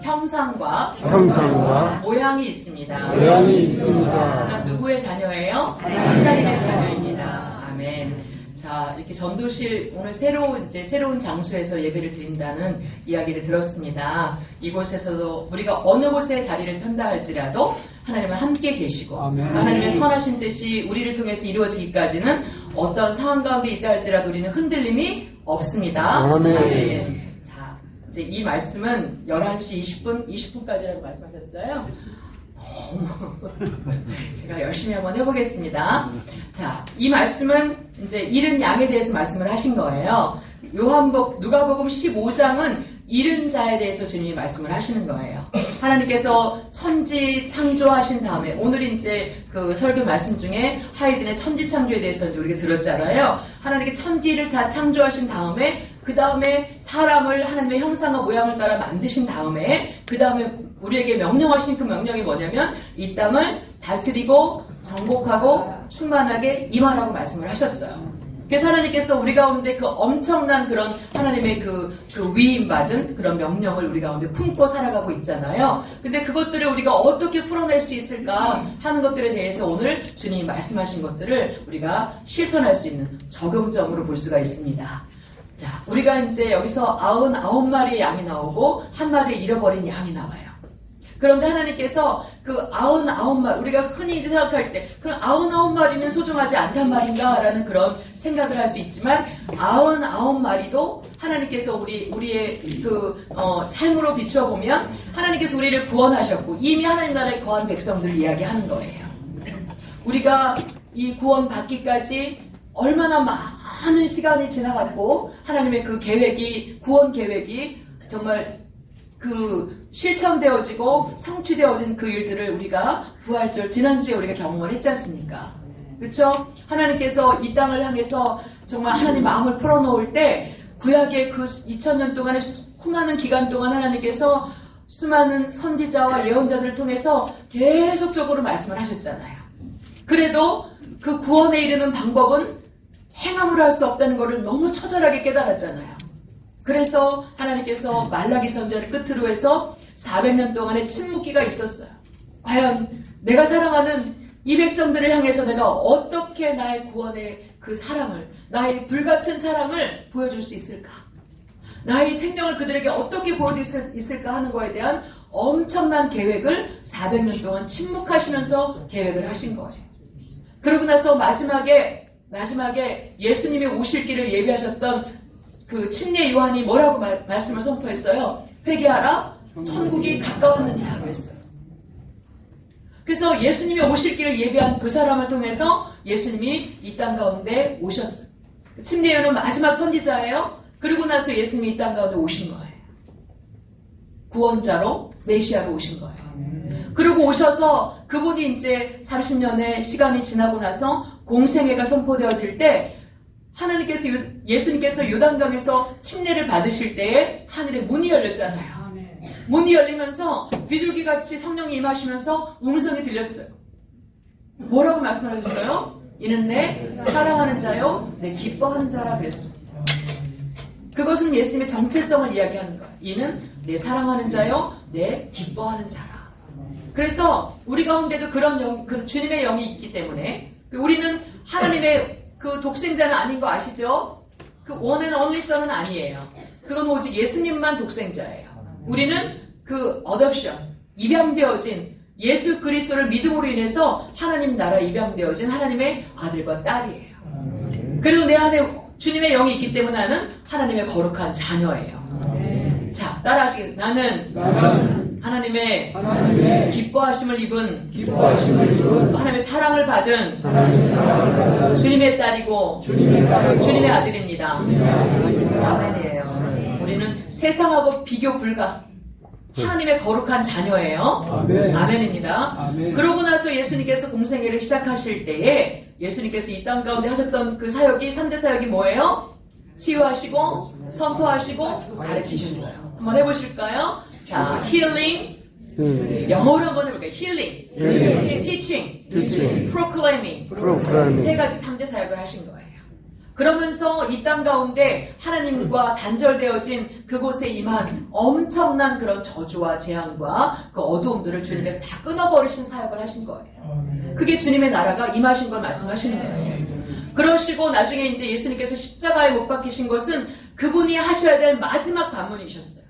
형상과 모양이 있습니다. 있습니다. 누구의 자녀예요? 하나님의 자녀입니다. 아멘. 자, 이렇게 전도실 오늘 새로운 장소에서 예배를 드린다는 이야기를 들었습니다. 이곳에서도 우리가 어느 곳에 자리를 편다 할지라도 하나님은 함께 계시고 하나님의 선하신 뜻이 우리를 통해서 이루어지기까지는 어떤 상황 가운데 있다 할지라도 우리는 흔들림이 없습니다. 아멘. 자, 이제 이 말씀은 11시 20분까지라고 말씀하셨어요. 제가 열심히 한번 해보겠습니다. 자, 이 말씀은 이제 잃은 양에 대해서 말씀을 하신 거예요. 누가복음 15장은 잃은 자에 대해서 주님이 말씀을 하시는 거예요. 하나님께서 천지 창조하신 다음에, 오늘 이제 그 설교 말씀 중에 하이든의 천지 창조에 대해서 이제 우리가 들었잖아요. 하나님께 천지를 다 창조하신 다음에, 그 다음에 사람을 하나님의 형상과 모양을 따라 만드신 다음에, 그 다음에 우리에게 명령하신 그 명령이 뭐냐면 이 땅을 다스리고 정복하고 충만하게 임하라고 말씀을 하셨어요. 그래서 하나님께서 우리 가운데 그 엄청난 그런 하나님의 그 위임받은 그런 명령을 우리 가운데 품고 살아가고 있잖아요. 근데 그것들을 우리가 어떻게 풀어낼 수 있을까 하는 것들에 대해서 오늘 주님이 말씀하신 것들을 우리가 실천할 수 있는 적용점으로 볼 수가 있습니다. 자, 우리가 이제 여기서 99마리의 양이 나오고 한 마리 잃어버린 양이 나와요. 그런데 하나님께서 그 99마리, 우리가 흔히 이제 생각할 때, 그럼 99마리는 소중하지 않단 말인가? 라는 그런 생각을 할 수 있지만, 99마리도 하나님께서 우리의 삶으로 비춰보면, 하나님께서 우리를 구원하셨고, 이미 하나님 나라에 거한 백성들을 이야기하는 거예요. 우리가 이 구원 받기까지 얼마나 많은 시간이 지나갔고, 하나님의 그 구원 계획이 정말 실천되어지고 성취되어진 그 일들을 우리가 부활절 지난주에 우리가 경험을 했지 않습니까? 그렇죠? 하나님께서 이 땅을 향해서 정말 하나님 마음을 풀어놓을 때 구약의 그 2000년 동안의 수많은 기간 동안 하나님께서 수많은 선지자와 예언자들을 통해서 계속적으로 말씀을 하셨잖아요. 그래도 그 구원에 이르는 방법은 행함으로 할 수 없다는 것을 너무 처절하게 깨달았잖아요. 그래서 하나님께서 말라기 선지자를 끝으로 해서 400년 동안의 침묵기가 있었어요. 과연 내가 사랑하는 이 백성들을 향해서 내가 어떻게 나의 구원의 그 사랑을, 나의 불같은 사랑을 보여줄 수 있을까? 나의 생명을 그들에게 어떻게 보여줄 수 있을까 하는 거에 대한 엄청난 계획을 400년 동안 침묵하시면서 계획을 하신 거예요. 그러고 나서 마지막에 예수님이 오실 길을 예비하셨던 그 침례 요한이 뭐라고 말씀을 선포했어요? 회개하라, 천국이 가까웠느니라 그랬어요. 그래서 예수님이 오실 길을 예비한 그 사람을 통해서 예수님이 이 땅 가운데 오셨어요. 침례 요한은 마지막 선지자예요. 그리고 나서 예수님이 이 땅 가운데 오신 거예요. 구원자로, 메시아로 오신 거예요. 그리고 오셔서 그분이 이제 30년의 시간이 지나고 나서 공생애가 선포되어질 때 예수님께서 요단강에서 침례를 받으실 때에 하늘에 문이 열렸잖아요. 문이 열리면서 비둘기같이 성령이 임하시면서 음성이 들렸어요. 뭐라고 말씀하셨어요? 이는 내 사랑하는 자요, 내 기뻐하는 자라 그랬습니다. 그것은 예수님의 정체성을 이야기하는 거예요. 이는 내 사랑하는 자요, 내 기뻐하는 자라. 그래서 우리 가운데도 그런 주님의 영이 있기 때문에 우리는 하나님의 그 독생자는 아닌 거 아시죠? 그 one and only son은 아니에요. 그건 오직 예수님만 독생자예요. 우리는 그 어댑션, 입양되어진 예수 그리스도를 믿음으로 인해서 하나님 나라에 입양되어진 하나님의 아들과 딸이에요. 그리고 내 안에 주님의 영이 있기 때문에 나는 하나님의 거룩한 자녀예요. 자, 따라하시겠습니다. 나는 하나님의 기뻐하심을 입은 하나님의 사랑을 받은 주님의 딸이고 주님의 아들입니다. 아멘이에요. 우리는 세상하고 비교 불가 하나님의 거룩한 자녀예요. 아멘입니다. 그러고 나서 예수님께서 공생애를 시작하실 때에 예수님께서 이 땅 가운데 하셨던 그 사역이 3대 사역이 뭐예요? 치유하시고 선포하시고 가르치셨어요. 한번 해보실까요? 자, healing, 영어로 한번 해볼게요. healing, teaching, proclaiming. 세 가지 3대 사역을 하신 거예요. 그러면서 이 땅 가운데 하나님과 단절되어진 그곳에 임한 엄청난 그런 저주와 재앙과 그 어두움들을 주님께서 다 끊어버리신 사역을 하신 거예요. 그게 주님의 나라가 임하신 걸 말씀하시는 거예요. 그러시고 나중에 이제 예수님께서 십자가에 못 박히신 것은 그분이 하셔야 될 마지막 관문이셨어요.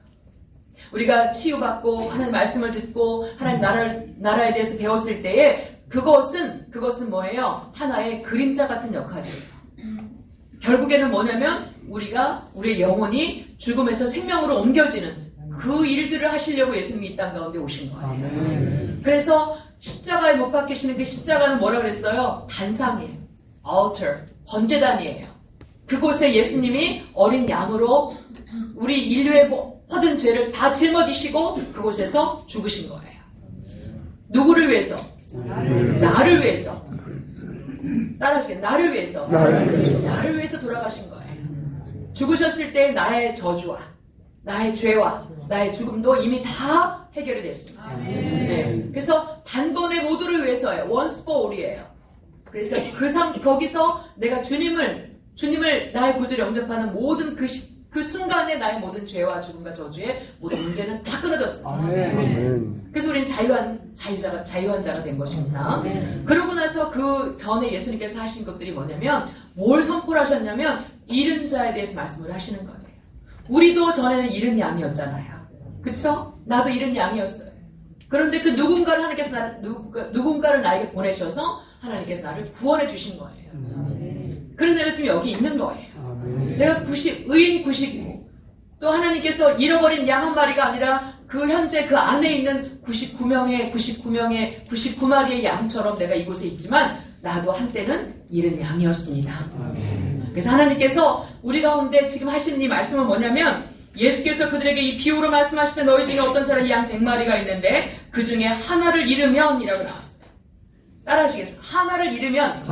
우리가 치유받고 하나님 말씀을 듣고 하나님 나라에 대해서 배웠을 때에 그것은 뭐예요? 하나의 그림자 같은 역할이에요. 결국에는 뭐냐면 우리의 영혼이 죽음에서 생명으로 옮겨지는 그 일들을 하시려고 예수님이 이 땅 가운데 오신 거예요. 그래서 십자가에 못 박히시는 그 십자가는 뭐라 그랬어요? 단상이에요. altar, 번제단이에요. 그곳에 예수님이 어린 양으로 우리 인류의 모든 죄를 다 짊어지시고 그곳에서 죽으신 거예요. 누구를 위해서? 나를 위해서. 따라하세요. 나를 위해서. 나를 위해서 돌아가신 거예요. 죽으셨을 때 나의 저주와 나의 죄와 나의 죽음도 이미 다 해결이 됐습니다. 네. 그래서 단번에 모두를 위해서예요. once for all이에요. 그래서 거기서 내가 주님을 나의 구주를 영접하는 모든 그 순간에 나의 모든 죄와 죽음과 저주의 모든 문제는 다 끊어졌습니다. 그래서 우리는 자유한 자가 된 것입니다. 그러고 나서 그 전에 예수님께서 하신 것들이 뭐냐면 뭘 선포를 하셨냐면 잃은 자에 대해서 말씀을 하시는 거예요. 우리도 전에는 잃은 양이었잖아요. 그쵸? 나도 잃은 양이었어요. 그런데 그 누군가를 나에게 보내셔서 하나님께서 나를 구원해 주신 거예요. 그래서 내가 지금 여기 있는 거예요. 내가 의인 99, 또 하나님께서 잃어버린 양 한 마리가 아니라 그 현재 그 안에 있는 99마리의 양처럼 내가 이곳에 있지만 나도 한때는 잃은 양이었습니다. 그래서 하나님께서 우리 가운데 지금 하시는 이 말씀은 뭐냐면 예수께서 그들에게 이 비유로 말씀하실 때 너희 중에 어떤 사람이 양 100마리가 있는데 그 중에 하나를 잃으면 이라고 나왔어요. 따라하시겠습니까? 하나를 잃으면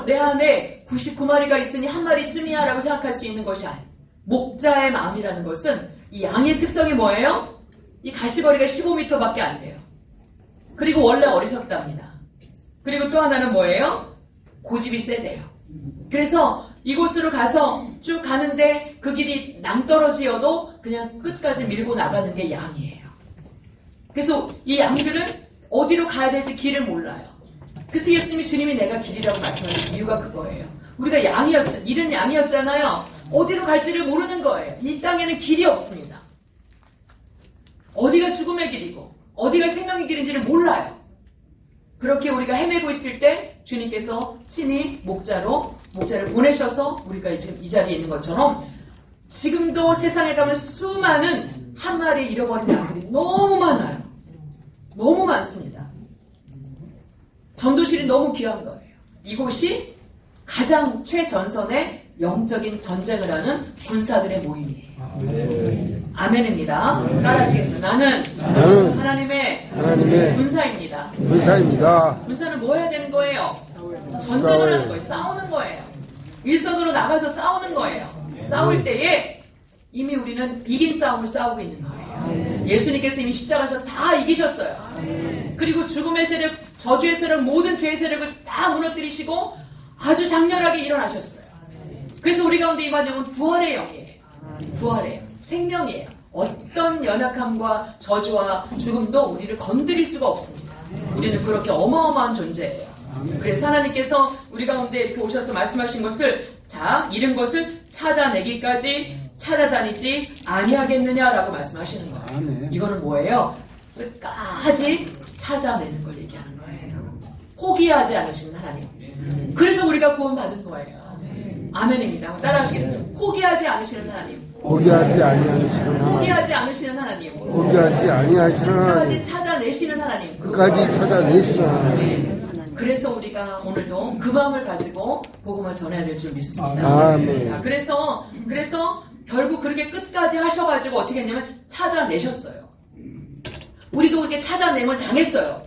내 안에 99마리가 있으니 한 마리쯤이야 라고 생각할 수 있는 것이 아니에요. 목자의 마음이라는 것은 이 양의 특성이 뭐예요? 이 가시거리가 15m밖에 안 돼요. 그리고 원래 어리석답니다. 그리고 또 하나는 뭐예요? 고집이 세대요. 그래서 이곳으로 가서 쭉 가는데 그 길이 낭떠러지여도 그냥 끝까지 밀고 나가는 게 양이에요. 그래서 이 양들은 어디로 가야 될지 길을 몰라요. 그래서 주님이 내가 길이라고 말씀하신 이유가 그거예요. 우리가 잃은 양이었잖아요. 어디로 갈지를 모르는 거예요. 이 땅에는 길이 없습니다. 어디가 죽음의 길이고 어디가 생명의 길인지를 몰라요. 그렇게 우리가 헤매고 있을 때 주님께서 친히 목자를 보내셔서 우리가 지금 이 자리에 있는 것처럼 지금도 세상에 가면 수많은 한 마리 잃어버린 양들이 너무 많아요. 너무 많습니다. 전도실이 너무 귀한 거예요. 이곳이 가장 최전선의 영적인 전쟁을 하는 군사들의 모임이에요. 아멘입니다. 따라하시겠습니다. 나는 하나님의 군사입니다. 군사는 뭐 해야 되는 거예요? 전쟁을 하는 거예요. 싸우는 거예요. 일선으로 나가서 싸우는 거예요. 싸울 때에 이미 우리는 이긴 싸움을 싸우고 있는 거예요. 예수님께서 이미 십자가에서 다 이기셨어요. 그리고 죽음의 세력, 저주의 세력, 모든 죄의 세력을 다 무너뜨리시고 아주 장렬하게 일어나셨어요. 그래서 우리 가운데 임한 영은 부활의 영이에요. 부활이에요. 생명이에요. 어떤 연약함과 저주와 죽음도 우리를 건드릴 수가 없습니다. 우리는 그렇게 어마어마한 존재예요. 그래서 하나님께서 우리 가운데 이렇게 오셔서 말씀하신 것을 잃은 것을 찾아내기까지 찾아다니지 아니하겠느냐라고 말씀하시는 거예요. 이거는 뭐예요? 끝까지 찾아내는 걸 얘기하는 거예요. 포기하지 않으시는 하나님. 그래서 우리가 구원받은 거예요. 아멘입니다. 따라하시겠습니다. 포기하지 않으시는 하나님. 포기하지 아니하시는 포기하지 않으시는 하나님. 포기하지 아니하시는 하나님. 끝까지 찾아내시는 하나님. 끝까지 찾아내시는 하나님. 그래서 우리가 오늘도 그 마음을 가지고 복음을 전해야 될 줄 믿습니다. 아멘. 자, 그래서 결국 그렇게 끝까지 하셔가지고 어떻게 했냐면 찾아내셨어요. 우리도 그렇게 찾아냄을 당했어요.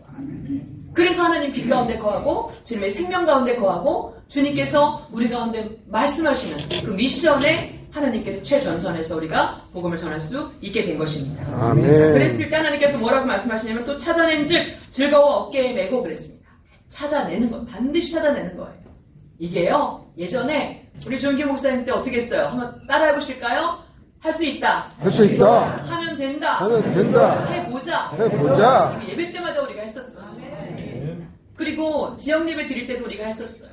그래서 하나님 빛 가운데 거하고 주님의 생명 가운데 거하고 주님께서 우리 가운데 말씀하시는 그 미션에 하나님께서 최전선에서 우리가 복음을 전할 수 있게 된 것입니다. 아멘. 그랬을 때 하나님께서 뭐라고 말씀하시냐면 또 찾아낸 즉 즐거워 어깨에 메고 그랬습니다. 찾아내는 거, 반드시 찾아내는 거예요. 이게요, 예전에 우리 조은기 목사님 때 어떻게 했어요? 한번 따라해 보실까요? 할 수 있다. 할 수 있다. 하면 된다. 하면 된다. 해보자. 해보자. 이거 예배 때마다 우리가 했었어요. 그리고 지역 예배 드릴 때도 우리가 했었어요.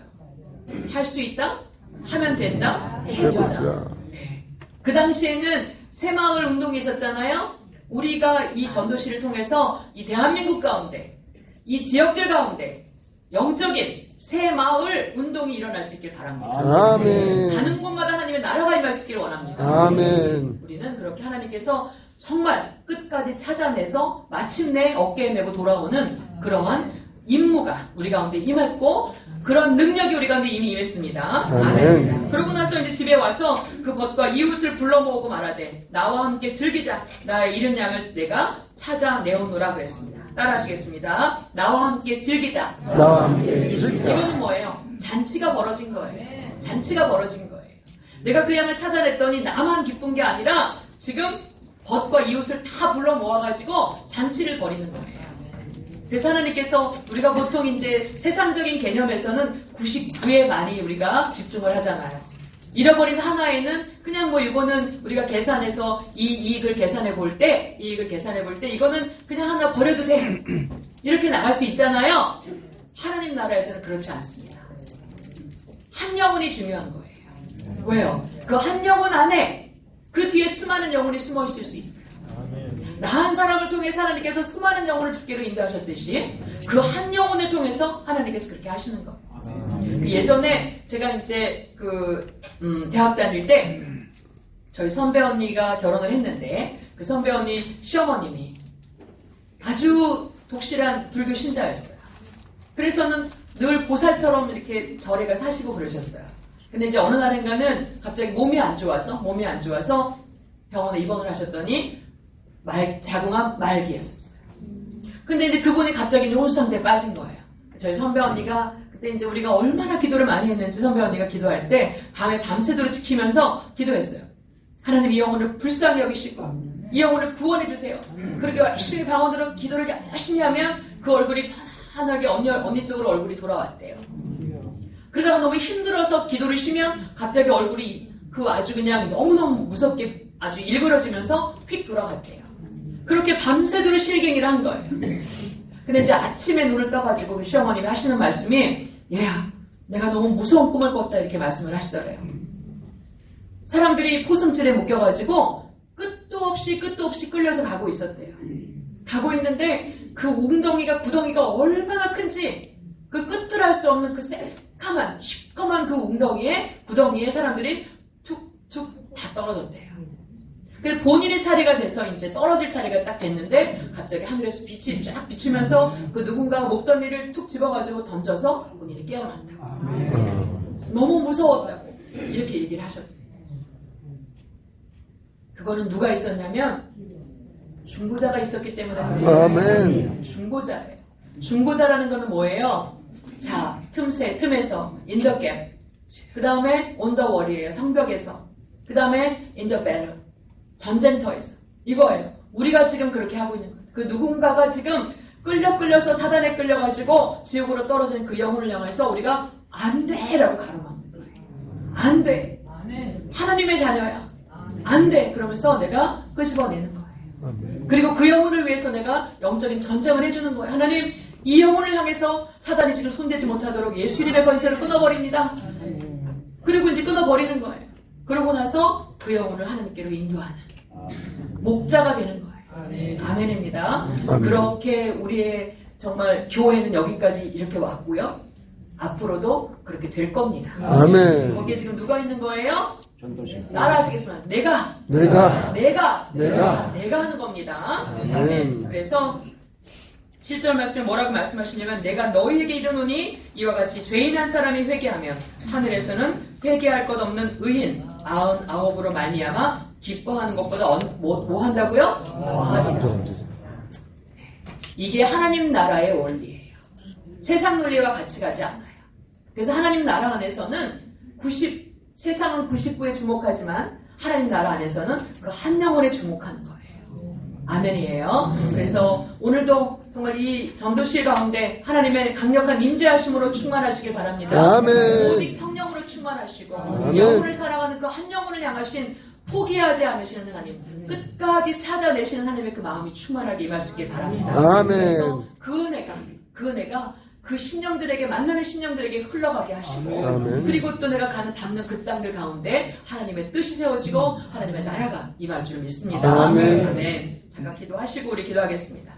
할 수 있다. 하면 된다. 해보자. 네. 그 당시에는 새마을 운동이 있었잖아요. 우리가 이 전도시를 통해서 이 대한민국 가운데, 이 지역들 가운데 영적인 새마을 운동이 일어날 수 있길 바랍니다. 아멘. 가는 곳마다 하나님의 나라가 임할 수 있기를 원합니다. 아멘. 우리는 그렇게 하나님께서 정말 끝까지 찾아내서 마침내 어깨에 메고 돌아오는 그러한 임무가 우리 가운데 임했고, 그런 능력이 우리 가운데 이미 임했습니다. 아멘. 그러고 나서 이제 집에 와서 그 벗과 이웃을 불러 모으고 말하되 나와 함께 즐기자. 나의 잃은 양을 내가 찾아내오노라 그랬습니다. 따라하시겠습니다. 나와 함께 즐기자. 나와 함께 즐기자. 이거는 뭐예요? 잔치가 벌어진 거예요. 잔치가 벌어진 거예요. 내가 그 양을 찾아냈더니 나만 기쁜 게 아니라 지금 벗과 이웃을 다 불러 모아가지고 잔치를 벌이는 거예요. 그래서 하나님께서 우리가 보통 이제 세상적인 개념에서는 99에 많이 우리가 집중을 하잖아요. 잃어버린 하나에는 그냥 뭐 이거는 우리가 계산해서 이 이익을 계산해 볼 때 이거는 그냥 하나 버려도 돼. 이렇게 나갈 수 있잖아요. 하나님 나라에서는 그렇지 않습니다. 한 영혼이 중요한 거예요. 왜요? 그 한 영혼 안에 그 뒤에 수많은 영혼이 숨어 있을 수 있어요. 나 한 사람을 통해서 하나님께서 수많은 영혼을 주기로 인도하셨듯이 그 한 영혼을 통해서 하나님께서 그렇게 하시는 거예요. 그 예전에 제가 이제 대학 다닐 때 저희 선배 언니가 결혼을 했는데 그 선배 언니 시어머님이 아주 독실한 불교 신자였어요. 그래서는 늘 보살처럼 이렇게 절에 가 사시고 그러셨어요. 근데 이제 어느 날인가는 갑자기 몸이 안 좋아서 병원에 입원을 하셨더니 자궁암 말기였었어요. 근데 이제 그분이 갑자기 이제 혼수 상태에 빠진 거예요. 저희 선배 언니가 그때 이제 우리가 얼마나 기도를 많이 했는지 선배 언니가 기도할 때 밤에 밤새도록 지키면서 기도했어요. 하나님 이 영혼을 불쌍히 여기시고 이 영혼을 구원해 주세요. 그렇게 열심히 방언으로 기도를 열심히 하면 그 얼굴이 편안하게 언니 쪽으로 얼굴이 돌아왔대요. 그러다가 너무 힘들어서 기도를 쉬면 갑자기 얼굴이 아주 그냥 너무너무 무섭게 아주 일그러지면서 휙 돌아갔대요. 그렇게 밤새도록 실갱이를 한 거예요. 근데 이제 아침에 눈을 떠가지고 그 시어머님이 하시는 말씀이 얘야 내가 너무 무서운 꿈을 꿨다 이렇게 말씀을 하시더래요. 사람들이 포승줄에 묶여가지고 끝도 없이 끌려서 가고 있었대요. 가고 있는데 그 구덩이가 얼마나 큰지 그 끝을 알 수 없는 그 새카만 시커먼 그 구덩이에 사람들이 툭툭 다 떨어졌대요. 그래서 본인의 차례가 돼서 이제 떨어질 차례가 딱 됐는데 갑자기 하늘에서 빛이 쫙 비치면서 그 누군가가 목덜미를 툭 집어가지고 던져서 본인이 깨어났다고. 너무 무서웠다고 이렇게 얘기를 하셨대요. 그거는 누가 있었냐면 중보자가 있었기 때문에 그래요. 아멘. 중보자예요. 중보자라는 거는 뭐예요? 자, 틈에서 인더갭. 그 다음에 온더월이에요. 성벽에서. 그 다음에 인더배럴. 전쟁터에서. 이거예요. 우리가 지금 그렇게 하고 있는 거예요. 그 누군가가 지금 끌려서 사단에 끌려가지고 지옥으로 떨어진 그 영혼을 향해서 우리가 안 돼! 라고 가로막는 거예요. 안 돼. 하나님의 자녀야. 안 돼. 그러면서 내가 끄집어내는 거예요. 그리고 그 영혼을 위해서 내가 영적인 전쟁을 해주는 거예요. 하나님, 이 영혼을 향해서 사단이 지금 손대지 못하도록 예수 이름의 권세를 끊어버립니다. 그리고 이제 끊어버리는 거예요. 그러고 나서 그 영혼을 하나님께로 인도하는 목자가 되는 거예요. 아멘입니다. 그렇게 우리의 정말 교회는 여기까지 이렇게 왔고요. 앞으로도 그렇게 될 겁니다. 아멘. 거기에 지금 누가 있는 거예요? 따라하시겠습니다. 내가 하는 겁니다. 아멘. 그래서 7절 말씀에 뭐라고 말씀하시냐면 내가 너희에게 이르노니 이와 같이 죄인 한 사람이 회개하면 하늘에서는 회개할 것 없는 의인 99으로 말미암아 기뻐하는 것보다 뭐 한다고요? 더하리라. 이게 하나님 나라의 원리예요. 세상 논리와 같이 가지 않아요. 그래서 하나님 나라 안에서는 세상은 99에 주목하지만 하나님 나라 안에서는 그 한 영혼에 주목하는 거예요. 아멘이에요. 그래서 오늘도 정말 이 전도실 가운데 하나님의 강력한 임재하심으로 충만하시길 바랍니다. 아멘. 오직 성령으로 충만하시고 아멘. 영혼을 사랑하는 그 한 영혼을 향하신 포기하지 않으시는 하나님, 끝까지 찾아내시는 하나님의 그 마음이 충만하게 임하시길 바랍니다. 아멘. 그래서 그 은혜가 그 심령들에게 만나는 심령들에게 흘러가게 하시고 아멘. 그리고 또 내가 닿는 그 땅들 가운데 하나님의 뜻이 세워지고 하나님의 나라가 임할 줄 믿습니다. 아멘. 아멘. 잠깐 기도하시고 우리 기도하겠습니다.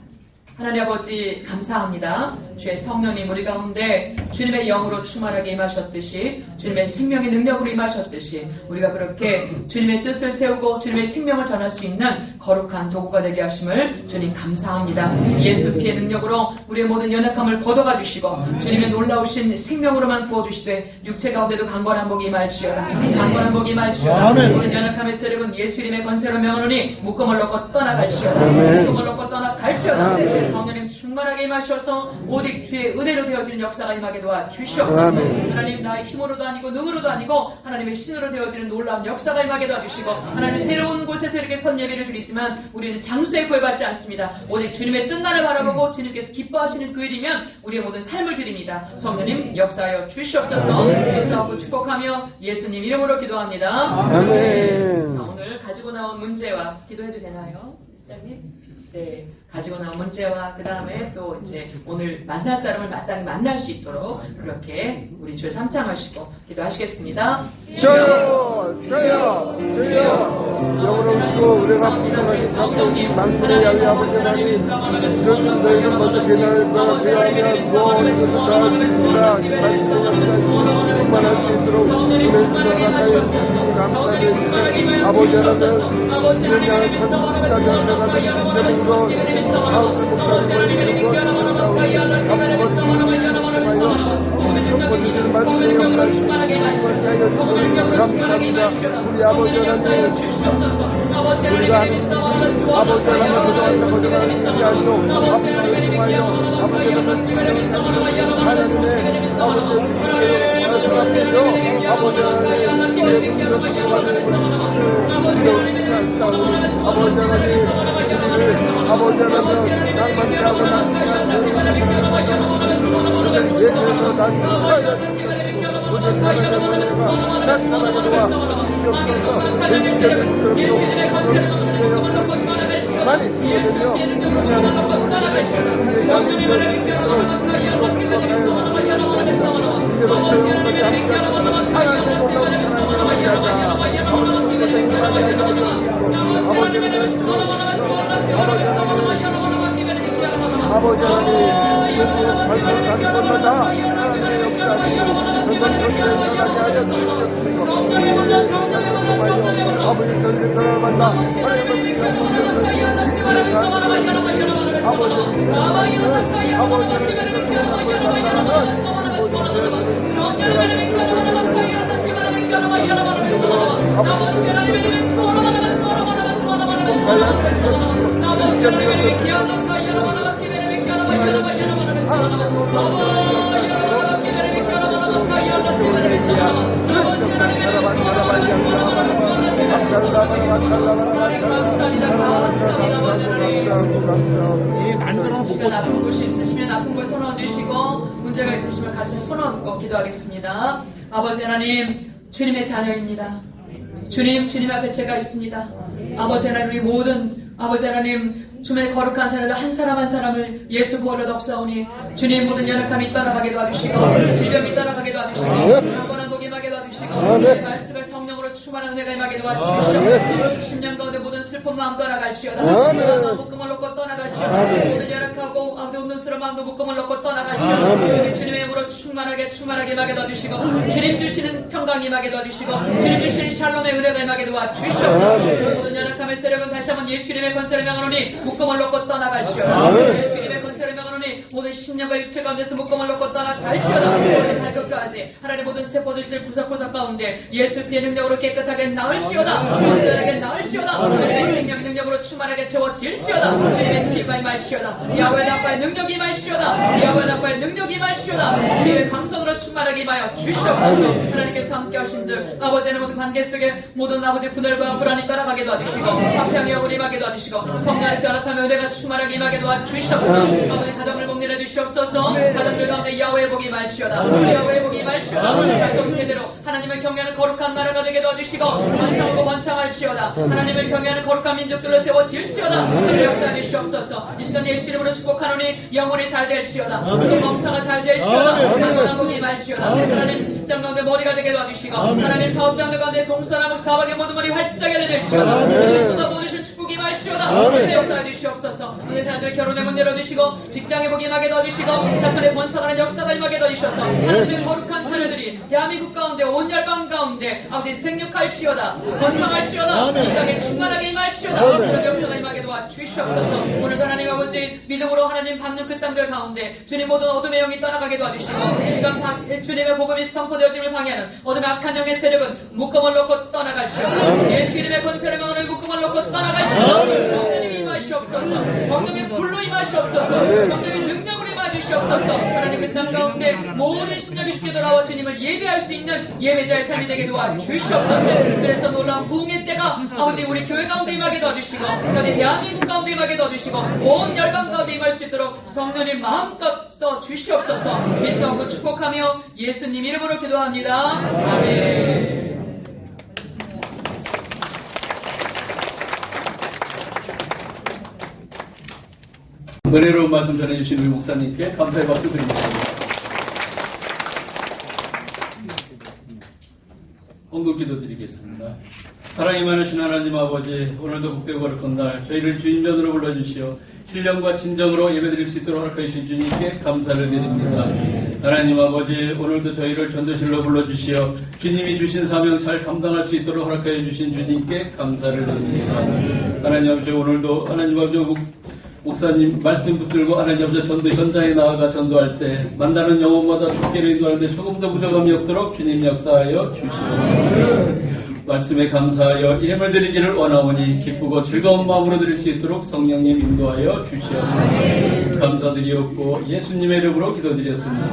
하나님 아버지 감사합니다. 주의 성령님 우리 가운데 주님의 영으로 충만하게 임하셨듯이 주님의 생명의 능력으로 임하셨듯이 우리가 그렇게 주님의 뜻을 세우고 주님의 생명을 전할 수 있는 거룩한 도구가 되게 하심을 주님 감사합니다. 예수 피의 능력으로 우리의 모든 연약함을 걷어가 주시고 주님의 놀라우신 생명으로만 부어주시되 육체 가운데도 강건한 복이 임할지어다. 강건한 복이 임할지어다. 모든 연약함의 세력은 예수 이름의 권세로 명하노니 묶음을 놓고 떠나갈지어다. 묶음을 놓고 떠나갈지어다. 성령님 충만하게 임하셔서 오직 주의 은혜로 되어지는 역사가 임하게 도와 주시옵소서. 하나님 나의 힘으로도 아니고 능으로도 아니고 하나님의 신으로 되어지는 놀라운 역사가 임하게 도와 주시고 하나님 새로운 곳에서 이렇게 선 예배를 드리지만 우리는 장소에 구애받지 않습니다. 오직 주님의 뜻날을 바라보고 주님께서 기뻐하시는 그 일이면 우리의 모든 삶을 드립니다. 성령님 역사하여 주시옵소서. 기도하고 축복하며 예수님 이름으로 기도합니다. 아멘. 자, 오늘 가지고 나온 문제와 기도해도 되나요? 실장님? 네, 가지고 나온 문제와 그 다음에 또 이제 오늘 만날 사람을 마땅히 만날 수 있도록 그렇게 우리 주에 삼창하시고 기도하시겠습니다. 저요 영원하시고 은혜가 풍성하신 참되신 만군의 양의 아버지 하나님 이런 너희는 먼저 계단과 대하며 무언을 다 하시니라 말씀의 역사에 충만할 수 있도록 은혜를 허락하여 주시니 감사드리시니 아버지 하나님 이런 양의 천자 전세가 제목으로 아우스 목사님을 구워주셨다오니 앞으로 성권들을 말씀의 역사에 충만하게 하여 주시니 감사합니다. 우리 아버지 하나님 우리가 하는 일이 아버지 하나님 그동안 거듭하는 일이 아니요 앞으로 통하여 아버지 하나님 승리를 살리는 하나님의 아버지 우리의 말씀하세요. 아버지 하나님 우리의 능력을 받는 우리의 싸우니 아버지 하나님 우리를 아버지 하나님 낭만케 하고 낭만케 하고 예수님으로 난 찾아주시옵시고 오직 하나님의 은혜가 나타나게 도와 주시옵소서. 인생의 그릇도 주의 역사시니 많이 주어들여 승리하는 것을 우리의 상식을 이제로 배우는 함께 하시고 하나님의 놀라운 사랑을 감사하다. 아버지 고생이 많이 하여 주시고 아버지의 말씀으로 아버지 하나님 발걸음 가는 곳마다 하나님의 역사하시고 전반 전체에 일어나게 하여 주시옵시고 우리의 세상을 통하여 아버지 저들의 변화를 만나 하나님의 영혼을 기쁨의 삶을 아버지의 생명을 아버지의 생명을 만나는 우리 모두의 시간 아픈 곳이 있으시면 아픈 곳 손 얹으시고 문제가 있으시면 가슴에 손 얹고 기도하겠습니다. 아버지 하나님 주님의 자녀입니다. 주님 앞에 제가 있습니다. 아버지 하나님 우리 모든 아버지 하나님 주님의 거룩한 자녀들 한 사람 한 사람을 예수 부활로 덮사오니 주님 모든 연약함이 떠나가게 도와주시고 질병이 떠나가게 도와주시고 강건한 복이 임하게 도와주시고 주의 말씀을 성령으로 충만한 은혜가 임하게 도와주시옵소서. 10년 가운데 모든 슬픈 마음 떠나갈지어다. 마음 묶음을 놓고 떠나갈지어다. 모든 연약하고 아버지 온눈스러운 마음도 묶음을 놓고 떠나갈지어다. 모든 주님의 힘으로 충만하게 임하게 도와주시고 주님 주시는 평강이 임하게 도와주시고 주님 주시는 샬롬의 은혜가 임하게 도와주시옵소서. 모든 연약함의 세력은 다시 한번 예수 이름의 권세를 명하노니 묶음을 놓고 떠나갈지어다. 예수 이름의 권세를 명하노니 모든 심령과 육체 가운데서 묶음을 놓고 떠나갈지어다. 모든 발끝까지 하나님 모든 세포들들 구석구석 가운데 예수 피의 능력으로 깨끗하게 나을지어다. 온전하게 나을지어다. 임할지어다. 주님의 생명 능력으로 충만하게 채워질지어다. 주님의 치유가 임할지어다. 야훼 라파의 능력이 임할지어다. 야훼 라파의 능력이 임할지어다. 주의 감성으로 충만하게 임하여 주시옵소서. 하나님께서 함께 하신 줄 아버지의 모든 관계 속에 모든 아버지 분열과 불안이 떠나가게 도와주시고 화평의 영을 임하게 도와주시고 성령 안에서 연합하며 은혜가 충만하게 임하게 도와주시옵소서. 아버지 가정을 복리해 주시옵소서. 가정들 가운데 야훼의 복이 임할지어다. 야훼의 복이 임할지어다. 자손 대대로 하나님을 경외하는 거룩한 나라가 되게 도와주시고 번성하고 번창할지어다. 하나님을 경외하는 거룩한 민족들을 세워질지어다. 저를 역사해 주시옵소서. 이 시간 예수 이름으로 축복하노니 영혼이 잘 될지어다. 또 범사가 잘 될지어다. 강건한 복이 임할지어다. 하나님 직장 가운데 머리가 되게 도와주시고 하나님 사업장들 가운데 동서남북 사방의 모든 머리 활짝 열려질지어다. 주님의 쏟아 부으신 축복이 임할지어다. 주님 역사해 주시옵소서. 오늘 자녀들 결혼의 문 열어주시고 직장의 복이 임하게 도와주시고 자손의 번성하는 역사가 임하게 도와주셔서 하나님의 거룩한 자녀들이 대한민국 가운데 온 열방 가운데 아버지 생육할지어다. 번성할지어다. 이 땅에 충만하게 임할지어다. 그런 역사가 임하게 도와주시옵소서. 오늘도 하나님 아버지 믿음으로 하나님 밟는 그 땅들 가운데 주님 모든 어둠의 영이 떠나가게 도와주시고 이 시간 주님의 복음이 선포되어짐을 방해하는 어둠의 악한 영의 세력은 묶음을 놓고 떠나갈지어다. 예수 이름의 권세를 강하는 묶음을 놓고 떠나갈지어다. 성령님이 임하시옵소서. 성령의 불로 임하시옵소서. 성령의 능력으로 임하시옵소서. 하나님 그 땅 가운데 모든 심령이 쉽게 돌아와 주님을 예배할 수 있는 예배자의 삶이 되게 도와주시옵소서. 그래서 놀라운 부흥의 때가 아버지 우리 교회 가운데 임하게 도와주시고 어디 대한민국 가운데 임하게 도와주시고 온 열방 가운데 임할 수 있도록 성령님 마음껏 써주시옵소서. 믿사오고 축복하며 예수님 이름으로 기도합니다. 아멘. 은혜로운 말씀 전해주신 우리 목사님께 감사의 박수 드립니다. 헌금기도 드리겠습니다. 사랑이 많으신 하나님 아버지, 오늘도 복되고 거룩한 날 저희를 주인전으로 불러주시어 신령과 진정으로 예배드릴 수 있도록 허락해 주신 주님께 감사를 드립니다. 하나님 아버지, 오늘도 저희를 전도실로 불러주시어 주님이 주신 사명 잘 감당할 수 있도록 허락해 주신 주님께 감사를 드립니다. 하나님 아버지, 오늘도 하나님 아버지 목사님 말씀 붙들고 하나님 아버지 전도 현장에 나아가 전도할 때 만나는 영혼마다 주께로 인도하는데 조금 더 부족함이 없도록 주님 역사하여 주시옵소서. 말씀에 감사하여 예물 드리기를 원하오니 기쁘고 즐거운 마음으로 드릴 수 있도록 성령님 인도하여 주시옵소서. 감사드리옵고 예수님의 이름으로 기도드렸습니다.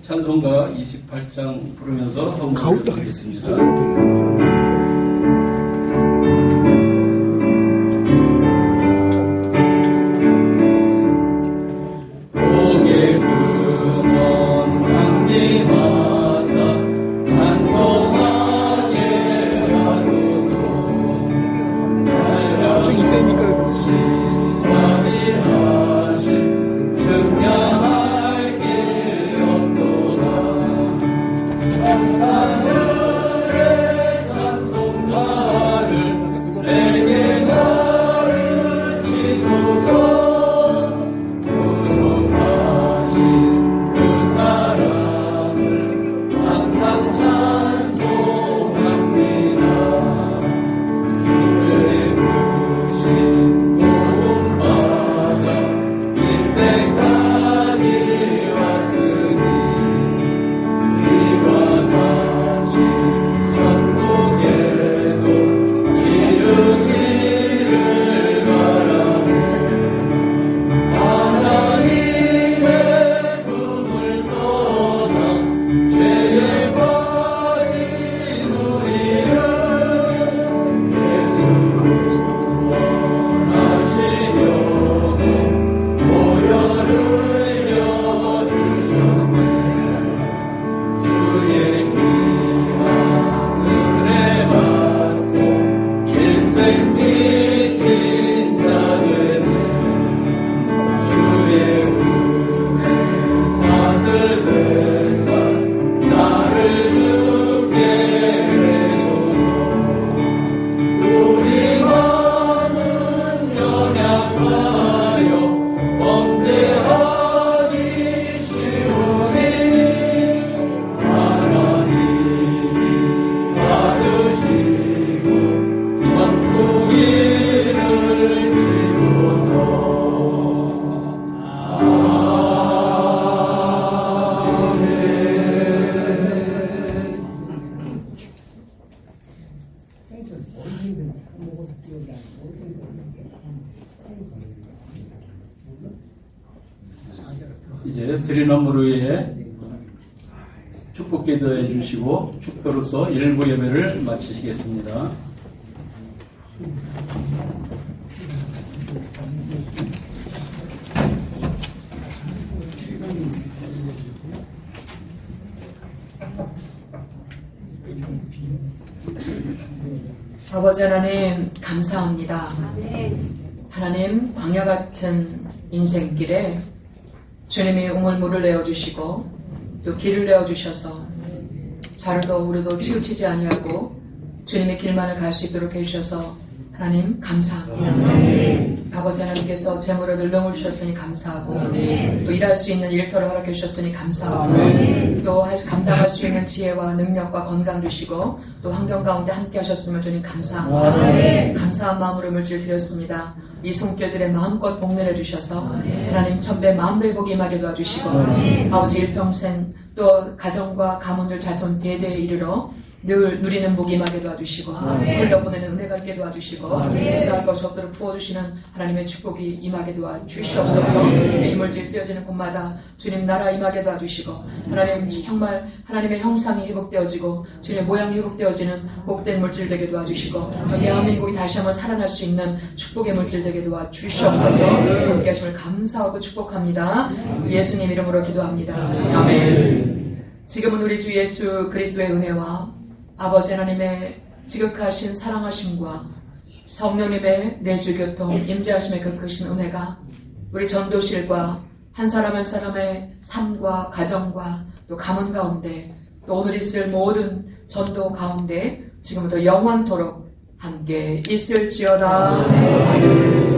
찬송가 28장 부르면서 헌금을 하겠습니다. 하늘의 이제 드리는 무료에 축복 기도해 주시고 축도로서 일부 예배를 마치시겠습니다. 아버지 하나님 감사합니다. 하나님 광야 같은 인생길에 주님이 우물물을 내어주시고 또 길을 내어주셔서 자르도 우르도 치우치지 아니하고 주님의 길만을 갈 수 있도록 해주셔서 하나님 감사합니다. 아버지 하나님께서 재물을 능력을 주셨으니 감사하고 또 일할 수 있는 일터를 허락해 주셨으니 감사하고 또 감당할 수 있는 지혜와 능력과 건강 주시고 또 환경 가운데 함께 하셨음을 주님 감사합니다. 감사한 마음으로 물질 드렸습니다. 이 손길들의 마음껏 복내려 주셔서 하나님 천배 만배 복이 임하게 도와주시고 아버지 일평생 또 가정과 가문들 자손 대대에 이르러 늘 누리는 복이 임하게 도와주시고 흘러보내는 은혜가 있게 도와주시고 회사할 것이 없도록 부어주시는 하나님의 축복이 임하게 도와주시옵소서. 이물질 쓰여지는 곳마다 주님 나라 임하게 도와주시고 하나님 정말 하나님의 형상이 회복되어지고 주님의 모양이 회복되어지는 복된 물질 되게 도와주시고 또 대한민국이 다시 한번 살아날 수 있는 축복의 물질 되게 도와주시옵소서. 함께 하심을 감사하고 축복합니다. 예수님 이름으로 기도합니다. 아멘. 지금은 우리 주 예수 그리스도의 은혜와 아버지 하나님의 지극하신 사랑하심과 성령님의 내주교통 임재하심의 그 크신 은혜가 우리 전도실과 한 사람 한 사람의 삶과 가정과 또 가문 가운데 또 오늘 있을 모든 전도 가운데 지금부터 영원토록 함께 있을지어다. 아멘.